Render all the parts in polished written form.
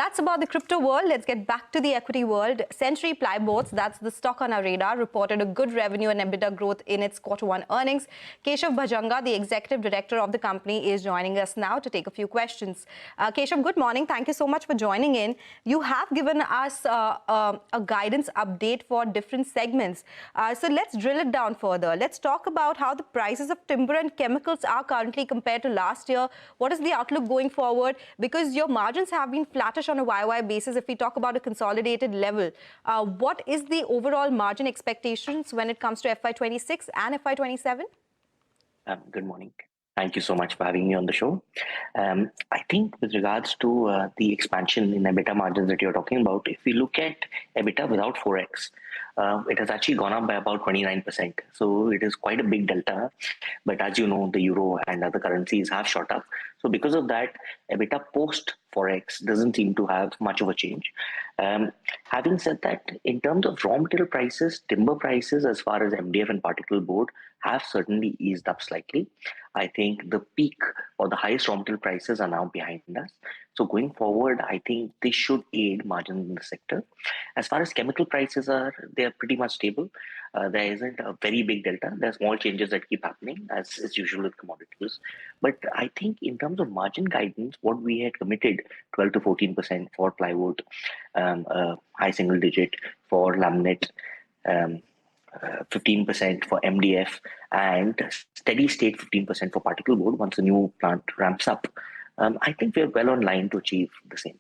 That's about the crypto world. Let's get back to the equity world. CenturyPly boards, that's the stock on our radar, reported a good revenue and EBITDA growth in its Q1 earnings. Keshav Bhajanka, the executive director of the company, is joining us now to take a few questions. Keshav, good morning. Thank you so much for joining in. You have given us a guidance update for different segments. So let's drill it down further. Let's talk about how the prices of timber and chemicals are currently compared to last year. What is the outlook going forward? Because your margins have been flattish on a YY basis if we talk about a consolidated level. What is the overall margin expectations when it comes to FY26 and FY27? Good morning. Thank you so much for having me on the show. I think with regards to the expansion in EBITDA margins that you're talking about, if we look at EBITDA without Forex, it has actually gone up by about 29%. So it is quite a big delta. But as you know, the euro and other currencies have shot up. So because of that, EBITDA post Forex doesn't seem to have much of a change. Having said that, in terms of raw material prices, timber prices as far as MDF and particle board have certainly eased up slightly. I think the peak or the highest raw material prices are now behind us. So going forward, I think this should aid margins in the sector. As far as chemical prices are, they are pretty much stable. There isn't a very big delta. There are small changes that keep happening, as is usual with commodities. But I think in terms of margin guidance, what we had committed, 12 to 14% for plywood, high single digit for laminate, 15% for MDF, and steady state 15% for particle board once the new plant ramps up. I think we're well on line to achieve the same.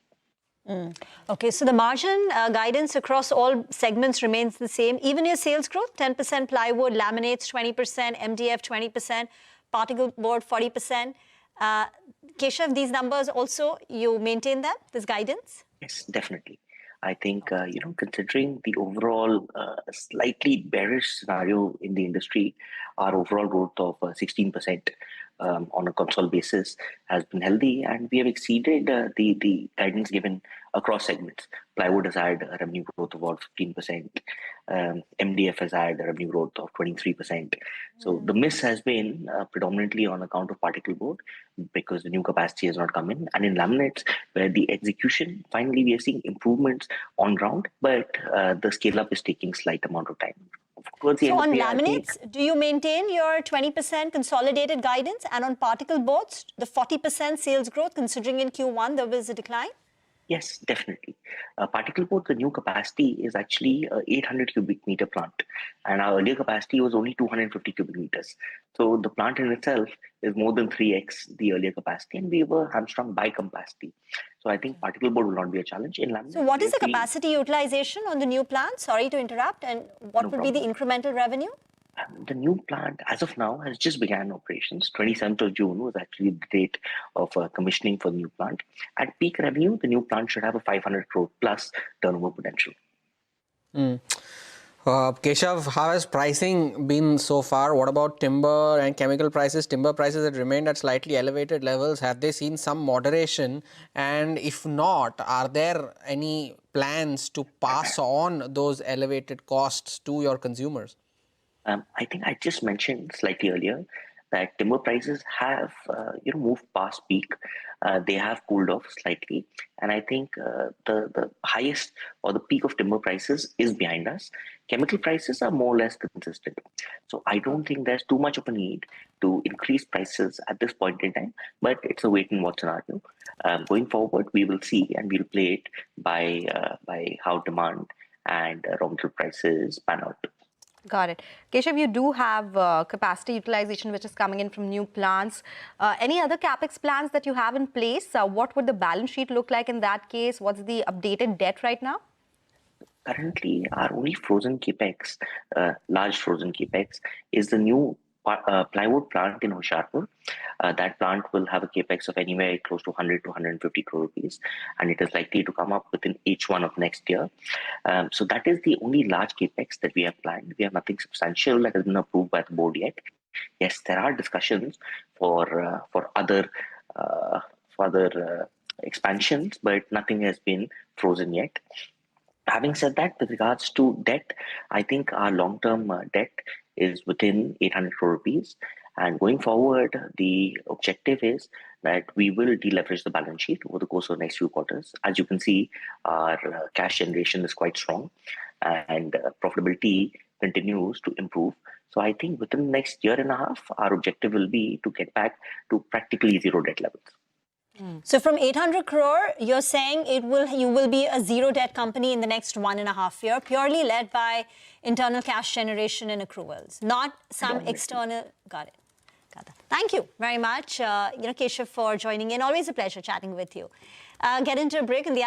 Okay, so the margin guidance across all segments remains the same. Even your sales growth, 10% plywood, laminates 20%, MDF 20%, particle board 40%. Keshav, these numbers also, you maintain them, this guidance? Yes, definitely. I think, considering the overall slightly bearish scenario in the industry, our overall growth of 16% on a consolidated basis has been healthy, and we have exceeded the guidance given across segments. Plywood has had a revenue growth of about 15%. MDF has had a revenue growth of 23%. So the miss has been predominantly on account of particle board because the new capacity has not come in. And in laminates, where the execution, finally we are seeing improvements on ground, but the scale up is taking slight amount of time. So on laminates, do you maintain your 20% consolidated guidance? And on particle boards, the 40% sales growth, considering in Q1 there was a decline? Yes, definitely. Particle board, the new capacity is actually a 800 cubic meter plant. And our earlier capacity was only 250 cubic meters. So the plant in itself is more than 3x the earlier capacity, and we were hamstrung by capacity. So I think particle board will not be a challenge. In laminate, so what is the capacity utilization on the new plant? Sorry to interrupt. And what would be the incremental revenue? The new plant, as of now, has just began operations. 27th of June was actually the date of commissioning for the new plant. At peak revenue, the new plant should have a 500 crore plus turnover potential. Keshav, how has pricing been so far? What about timber and chemical prices? Timber prices have remained at slightly elevated levels. Have they seen some moderation? And if not, are there any plans to pass on those elevated costs to your consumers? I think I just mentioned slightly earlier that timber prices have moved past peak. They have cooled off slightly, and I think the highest or the peak of timber prices is behind us. Chemical prices are more or less consistent, so I don't think there's too much of a need to increase prices at this point in time. But it's a wait and watch scenario. Going forward, we will see, and we'll play it by how demand and raw material prices pan out. Got it. Keshav, you do have capacity utilization which is coming in from new plants. Any other capex plans that you have in place? What would the balance sheet look like in that case? What's the updated debt right now? Currently, our only frozen capex, large frozen capex, is the new plywood plant in Hoshiarpur. That plant will have a capex of anywhere close to 100 to 150 crore rupees, and it is likely to come up within H1 of next year. So that is the only large capex that we have planned. We have nothing substantial that has been approved by the board yet. Yes, there are discussions for other expansions, but nothing has been frozen yet. Having said that, with regards to debt, I think our long-term debt is within 800 crore rupees. And going forward, the objective is that we will deleverage the balance sheet over the course of the next few quarters. As you can see, our cash generation is quite strong and profitability continues to improve. So I think within the next year and a half, our objective will be to get back to practically zero debt levels. So from 800 crore, you're saying you will be a zero debt company in the next 1.5 years, purely led by internal cash generation and accruals, not some external. Got it. Thank you very much, Keshav, for joining in. Always a pleasure chatting with you. Get into a break. In the